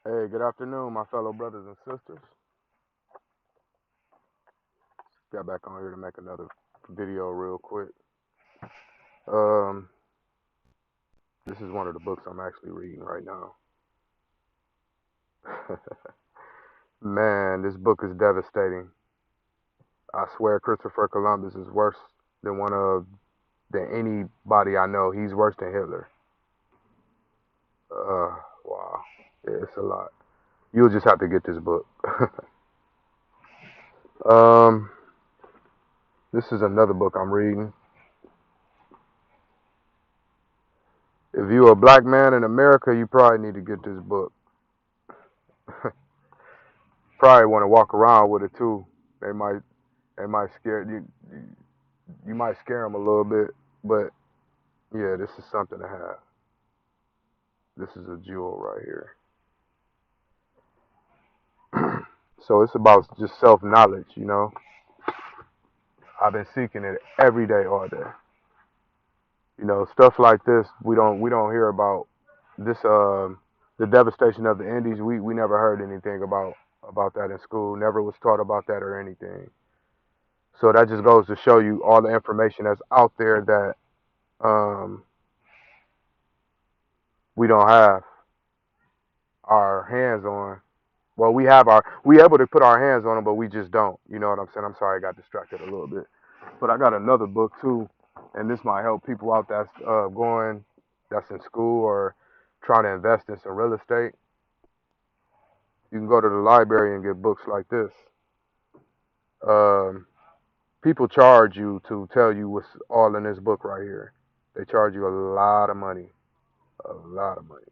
Hey, good afternoon, my fellow brothers and sisters. Got back on here to make another video real quick. Um, this is one of the books I'm actually reading right now. Man, this book is devastating. I swear Christopher Columbus is worse than than anybody I know. He's worse than Hitler. Wow. Yeah, it's a lot. You'll just have to get this book. um, this is another book I'm reading. If you're a black man in America, you probably need to get this book. Probably want to walk around with it too. They might they might scare you. You might scare them a little bit, but yeah, this is something to have. This is a jewel right here. So it's about just self knowledge, you know. I've been seeking it every day, all day. You know, stuff like this we don't hear about. This the devastation of the Indies. We never heard anything about that in school. Never was taught about that or anything. So that just goes to show you all the information that's out there that um, we don't have our hands on. Well, we able to put our hands on them, but we just don't. You know what I'm saying? I'm sorry, I got distracted a little bit. But I got another book too, and this might help people out that's in school or trying to invest in some real estate. You can go to the library and get books like this. Um, People charge you to tell you what's all in this book right here. They charge you a lot of money, a lot of money.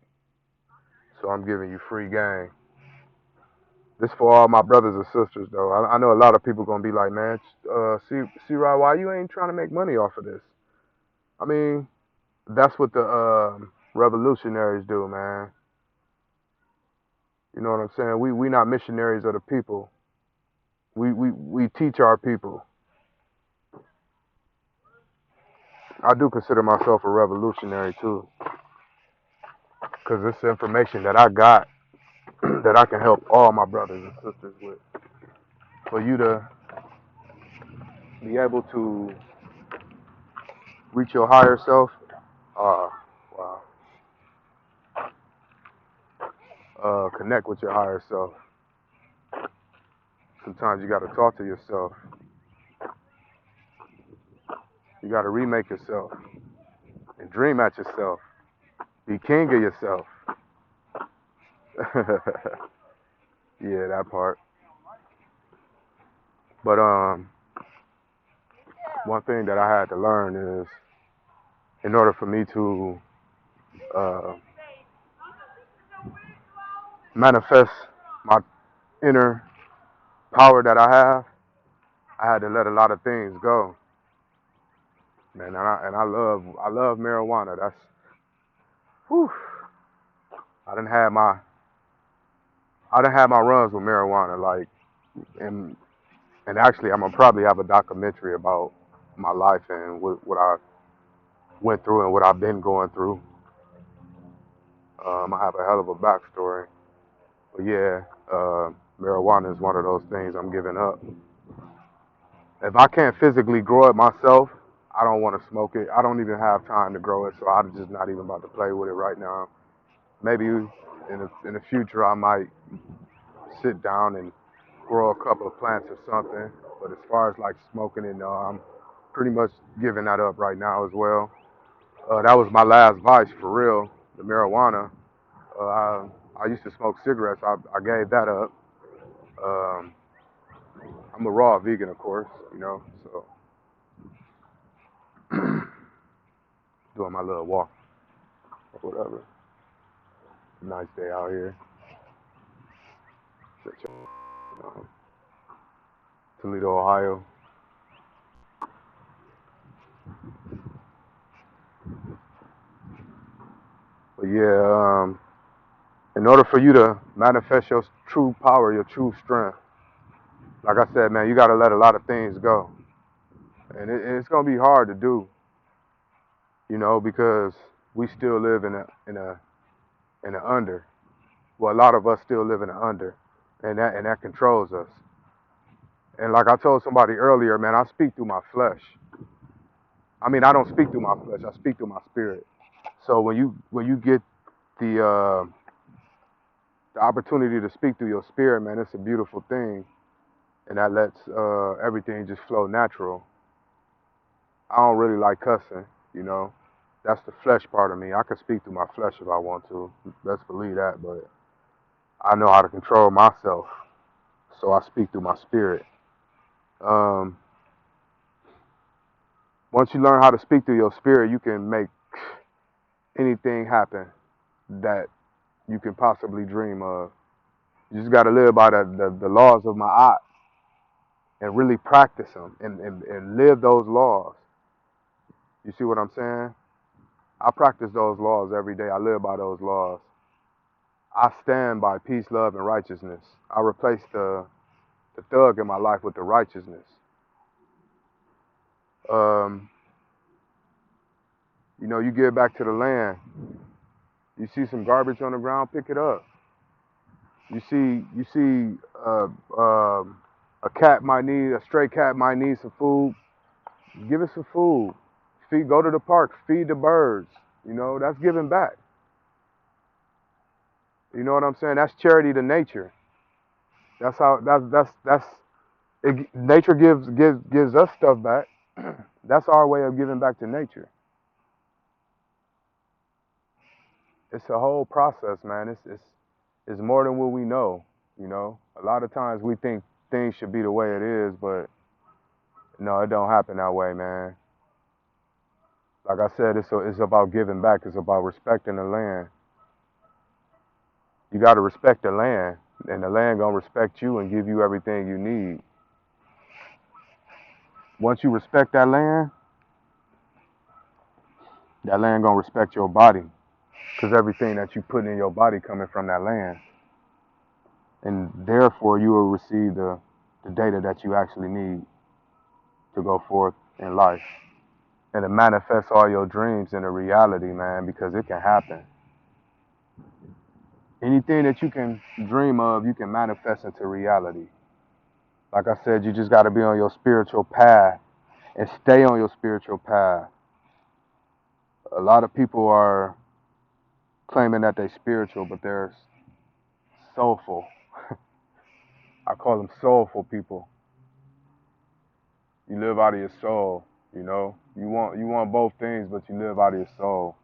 So I'm giving you free game. This for all my brothers and sisters, though. I know a lot of people gonna be like, man, Rod, why you ain't trying to make money off of this? I mean, that's what the revolutionaries do, man. You know what I'm saying? We not missionaries of the people. We teach our people. I do consider myself a revolutionary too, because it's information that I got that I can help all my brothers and sisters with. For you to be able to reach your higher self, uh, wow, connect with your higher self. Sometimes you got to talk to yourself. You got to remake yourself and dream at yourself. Be king of yourself. Yeah, that part. But one thing that I had to learn is, in order for me to uh, manifest my inner power that I had to let a lot of things go. Man, and I love marijuana. That's whew. I didn't have my I didn't have my runs with marijuana. Like, and and actually, I'm gonna probably have a documentary about my life and what I went through and what I've been going through. I have a hell of a backstory. But yeah, marijuana is one of those things I'm giving up. If I can't physically grow it myself, I don't want to smoke it. I don't even have time to grow it, so I'm just not even about to play with it right now. Maybe in the future I might sit down and grow a couple of plants or something. But as far as like smoking it, no, I'm pretty much giving that up right now as well. That was my last vice for real, the marijuana. I used to smoke cigarettes. I gave that up. Um, I'm a raw vegan, of course, you know, so doing my little walk or whatever. Nice day out here. Toledo, Ohio. But yeah, in order for you to manifest your true power, your true strength, like I said, man, you got to let a lot of things go, and it's gonna be hard to do, you know, because we still live in a under. Well, a lot of us still live in the under, and that controls us. And like I told somebody earlier, man, I speak through my flesh. I mean, I don't speak through my flesh. I speak through my spirit. So when you get the opportunity to speak through your spirit, man, it's a beautiful thing, and that lets everything just flow natural. I don't really like cussing, you know. That's the flesh part of me. I can speak through my flesh if I want to. Let's believe that, but I know how to control myself, so I speak through my spirit. Um, Once you learn how to speak through your spirit, you can make anything happen that you can possibly dream of. You just got to live by the laws of my art and really practice them and live those laws. You see what I'm saying? I practice those laws every day. I live by those laws. I stand by peace, love, and righteousness. I replace the thug in my life with the righteousness. Um, you give back to the land. You see some garbage on the ground, pick it up. You see a stray cat might need some food. Give it some food. Go to the park, feed the birds. That's giving back. You know what I'm saying? That's charity to nature. That's how that's nature gives us stuff back. That's our way of giving back to nature. It's a whole process, man. It's more than what we know. A lot of times we think things should be the way it is, but no, it don't happen that way, man. Like I said, it's about giving back. It's about respecting the land. You got to respect the land, and the land gonna respect you and give you everything you need. Once you respect that land gonna respect your body, because everything that you put in your body coming from that land, and therefore you will receive the data that you actually need to go forth in life and to manifest all your dreams into reality, man, because it can happen. Anything that you can dream of, you can manifest into reality. Like I said, you just got to be on your spiritual path and stay on your spiritual path. A lot of people are claiming that they're spiritual, but they're soulful. I call them soulful people. You live out of your soul, you know. You want both things, but you live out of your soul.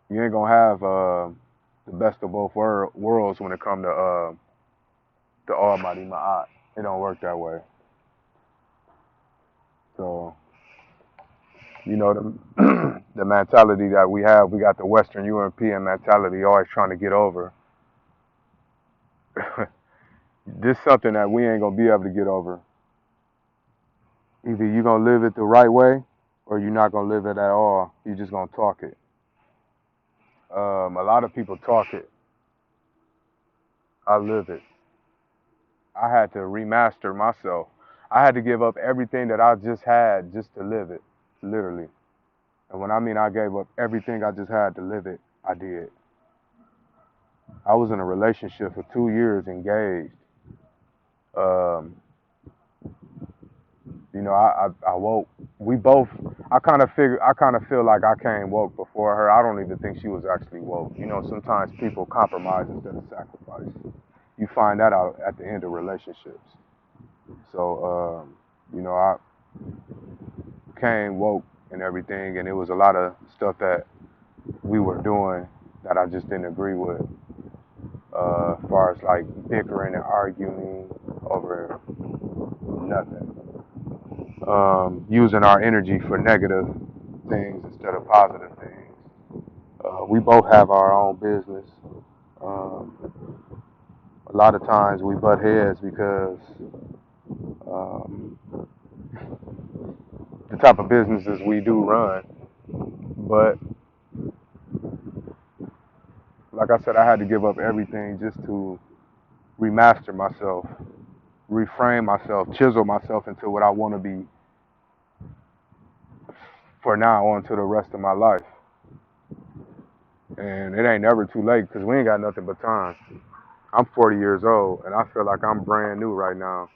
You ain't gonna have the best of both worlds when it comes to the Almighty Ma'at. It don't work that way. So the mentality that we got the Western European mentality, always trying to get over. This is something that we ain't gonna be able to get over. Either you're gonna live it the right way, or you're not gonna live it at all. You're just gonna talk it. A lot of people talk it. I live it. I had to remaster myself. I had to give up everything that I just had just to live it, literally. And when I mean I gave up everything I just had to live it, I did. I was in a relationship for 2 years engaged. Um, I woke. We both. I kind of feel like I came woke before her. I don't even think she was actually woke. Sometimes people compromise instead of sacrifice. You find that out at the end of relationships. So, I came woke and everything, and it was a lot of stuff that we were doing that I just didn't agree with. As far as like bickering and arguing over nothing. Using our energy for negative things instead of positive things. We both have our own business. Um, a lot of times we butt heads because um, the type of businesses we do run. But like I said, I had to give up everything just to remaster myself, reframe myself, chisel myself into what I want to be for now on to the rest of my life. And it ain't never too late because we ain't got nothing but time. I'm 40 years old and I feel like I'm brand new right now.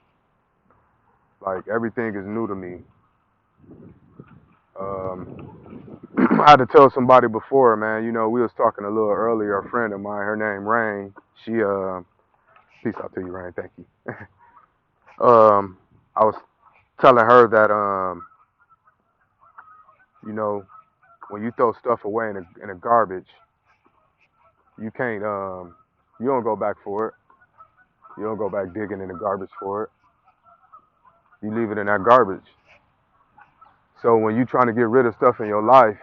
Like everything is new to me. I had to tell somebody before, man. You know, we was talking a little earlier. A friend of mine, her name Rain. She peace out to you, Rain. Thank you. I was telling her that you know, when you throw stuff away in a garbage, you can't you don't go back for it. You don't go back digging in the garbage for it. You leave it in that garbage. So when you trying to get rid of stuff in your life,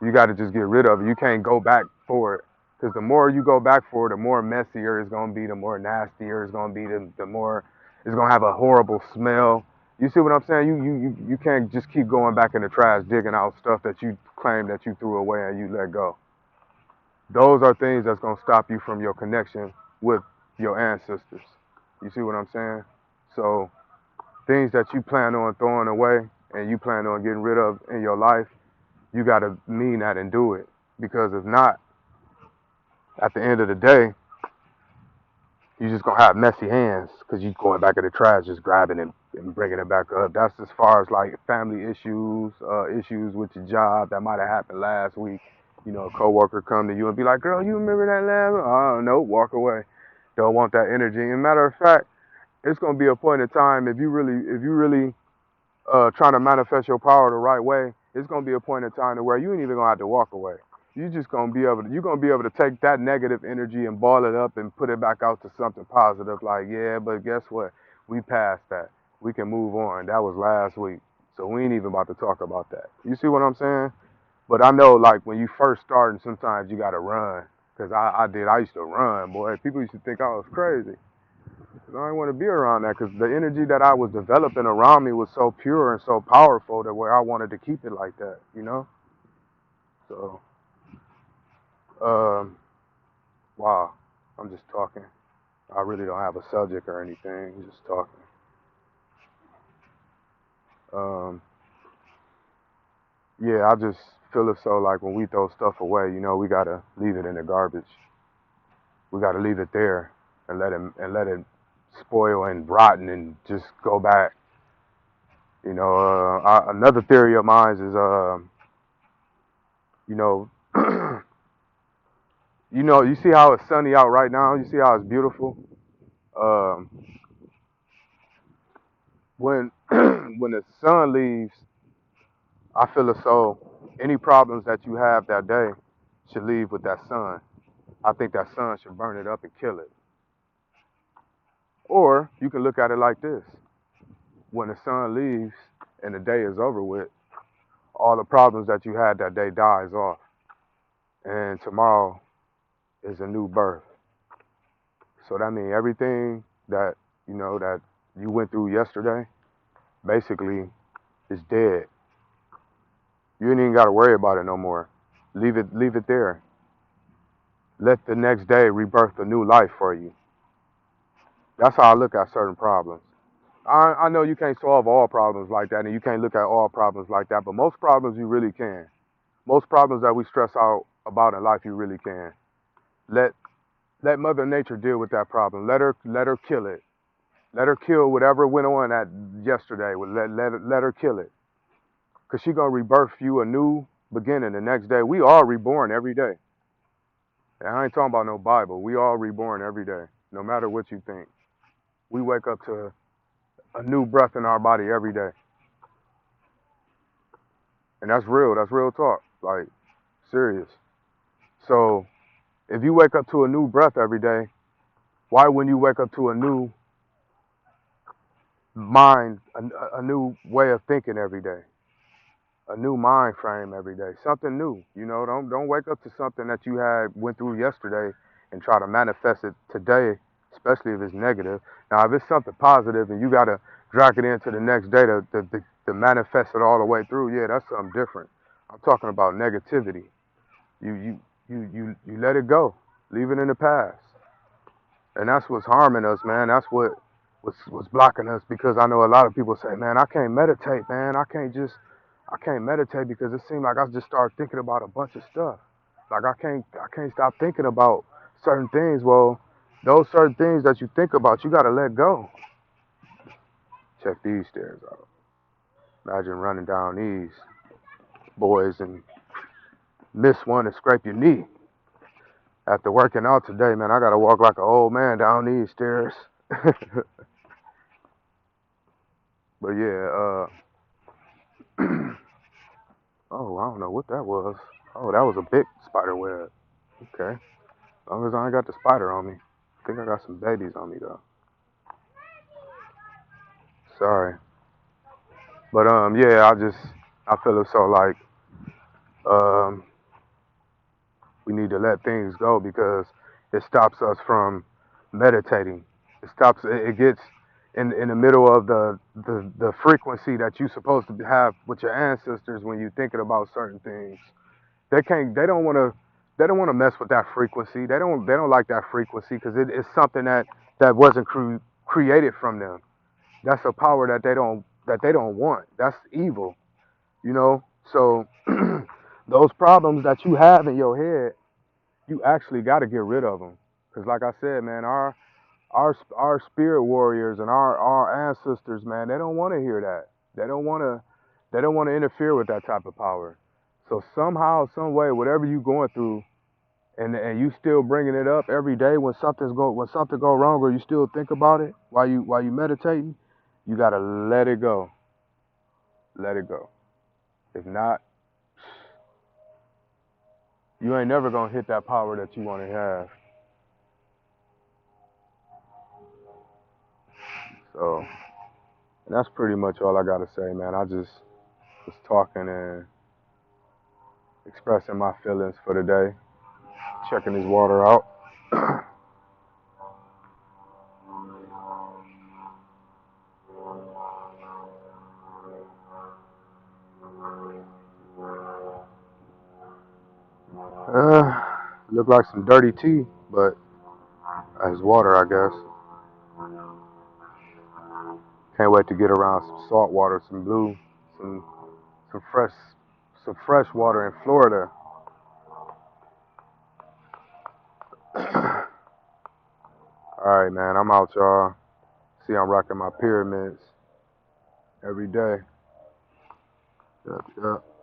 you got to just get rid of it. You can't go back for it. Because the more you go back for it, the more messier it's going to be, the more nastier it's going to be, the more it's going to have a horrible smell. You see what I'm saying? You can't just keep going back in the trash, digging out stuff that you claim that you threw away and you let go. Those are things that's going to stop you from your connection with your ancestors. You see what I'm saying? So things that you plan on throwing away and you plan on getting rid of in your life, you got to mean that and do it. Because if not, at the end of the day, you just gonna have messy hands because you going back in the trash, just grabbing it and bringing it back up. That's as far as like family issues, issues with your job that might have happened last week. You know, a coworker come to you and be like, "Girl, you remember that last?" Oh no, walk away. Don't want that energy. And matter of fact, it's gonna be a point in time if you really trying to manifest your power the right way, it's gonna be a point in time to where you ain't even gonna have to walk away. You just gonna be able to you're gonna be able to take that negative energy and ball it up and put it back out to something positive. Like, yeah, but guess what? We passed that. We can move on. That was last week. So we ain't even about to talk about that. You see what I'm saying? But I know like when you first starting, sometimes you gotta run. Cause I used to run, boy. People used to think I was crazy. I didn't want to be around that because the energy that I was developing around me was so pure and so powerful that where I wanted to keep it like that, you know? So, um, wow, I'm just talking. I really don't have a subject or anything, just talking. Um, yeah, I just feel it so like when we throw stuff away, you know, we gotta leave it in the garbage. We gotta leave it there and let it spoil and rotten and just go back. You know, another theory of mine is, you know, you know, you see how it's sunny out right now. You see how it's beautiful. Um, when when the sun leaves, I feel as though any problems that you have that day should leave with that sun. I think that sun should burn it up and kill it. Or you can look at it like this: when the sun leaves and the day is over with, all the problems that you had that day dies off, and tomorrow is a new birth. So that means everything that you know that you went through yesterday basically is dead. You ain't even got to worry about it no more. Leave it there. Let the next day rebirth a new life for you. That's how I look at certain problems. I know you can't solve all problems like that, and you can't look at all problems like that, but most problems you really can. Most problems that we stress out about in life, you really can. Let let Mother Nature deal with that problem. Let her kill it. Let her kill whatever went on at yesterday. Let her kill it, cause she gonna rebirth you a new beginning the next day. We all reborn every day. And I ain't talking about no Bible. We all reborn every day, no matter what you think. We wake up to a new breath in our body every day. And that's real. That's real talk. Like, serious. So, if you wake up to a new breath every day, why wouldn't you wake up to a new mind, a new way of thinking every day? A new mind frame every day. Something new. You know, don't wake up to something that you had went through yesterday and try to manifest it today, especially if it's negative. Now, if it's something positive and you gotta drag it into the next day to manifest it all the way through, yeah, that's something different. I'm talking about negativity. You let it go. Leave it in the past. And that's what's harming us, man. That's what's blocking us because I know a lot of people say, man, I can't meditate, man. I can't meditate because it seems like I just start thinking about a bunch of stuff. Like I can't stop thinking about certain things. Well, those certain things that you think about, you gotta let go. Check these stairs out. Imagine running down these boys and miss one and scrape your knee. After working out today, man, I gotta walk like an old man down these stairs. But yeah, oh, I don't know what that was. Oh, that was a big spider web. Okay. As long as I ain't got the spider on me. I think I got some babies on me though. Sorry. But yeah, I feel it so like um we need to let things go because it stops us from meditating. It gets in the middle of the frequency that you're supposed to have with your ancestors when you're thinking about certain things. They don't want to mess with that frequency. They don't like that frequency because it's something that wasn't created from them. That's a power that they don't want. That's evil, you know. So those problems that you have in your head, you actually got to get rid of them. Because like I said, man, our spirit warriors and our ancestors, man, they don't want to hear that. They don't want to interfere with that type of power. So somehow, some way, whatever you going through, and you still bringing it up every day when something go wrong, or you still think about it while you meditating, you gotta let it go. Let it go. If not, you ain't never gonna hit that power that you want to have. So, and that's pretty much all I gotta say, man. I just was talking and expressing my feelings for the day, checking this water out. Look like some dirty tea, but it's water, I guess. Can't wait to get around some salt water, some blue, some some fresh some fresh water in Florida. All right, man. I'm out, y'all. See, I'm rocking my pyramids every day. Yep, yep.